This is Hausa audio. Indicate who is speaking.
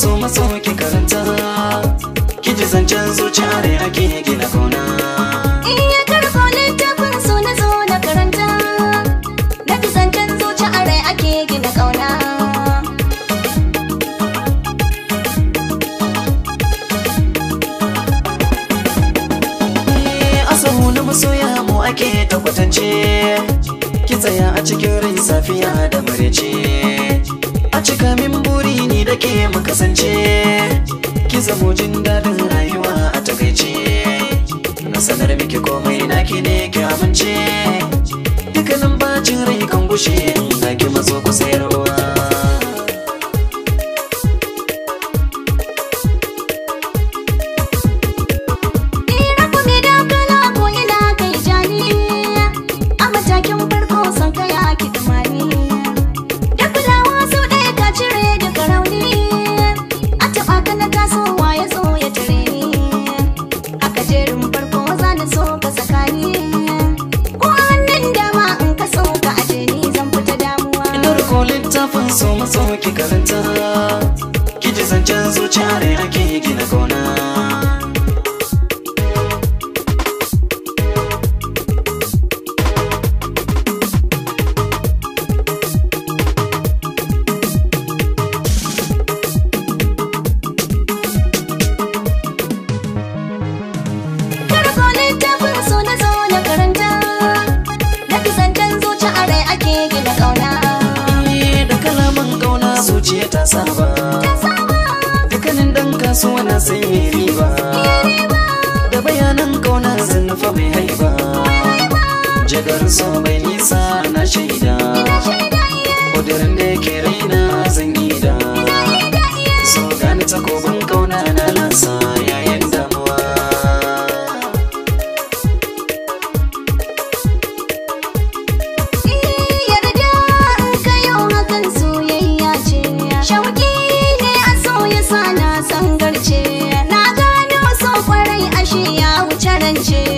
Speaker 1: so maso ki karanta, ki ji zancen zuciya rai ake gina kauna.
Speaker 2: Iya karɓo littafin so na zo na karanta, na ji zancen zuciya rai ake gina kauna.
Speaker 1: Asahu na masoya mu ake ta kwatance, ki tsaya a cikin rai safiya da marece. A cika min buri ni da ke mu kasance, ki zamo jin daɗin rayuwa a takaice. Na sanar miki komai naki ne ki amince, dukkanin bacin rai kan gushe in ki mazo ku sayarwa. Littafin so maso ki karanta, ki ji zancen zuciya rai ake gina kauna.
Speaker 2: Karɓo littafin so na zo na karanta, na ji zancen zuciya rai ake gina kauna.
Speaker 1: Zuciya ta saba, dukkanin dan kasuwa na sai mai riba, da bayanan kauna zunufa mai haiba. Jagar so mai nisa na shaida, kudurin da yake raina zan ida. So gani takobin kauna na lasa yayin damuwa.
Speaker 2: Shauki ne a so ya sa na sangarce, na gano so kwarai ashe ya wuce rance.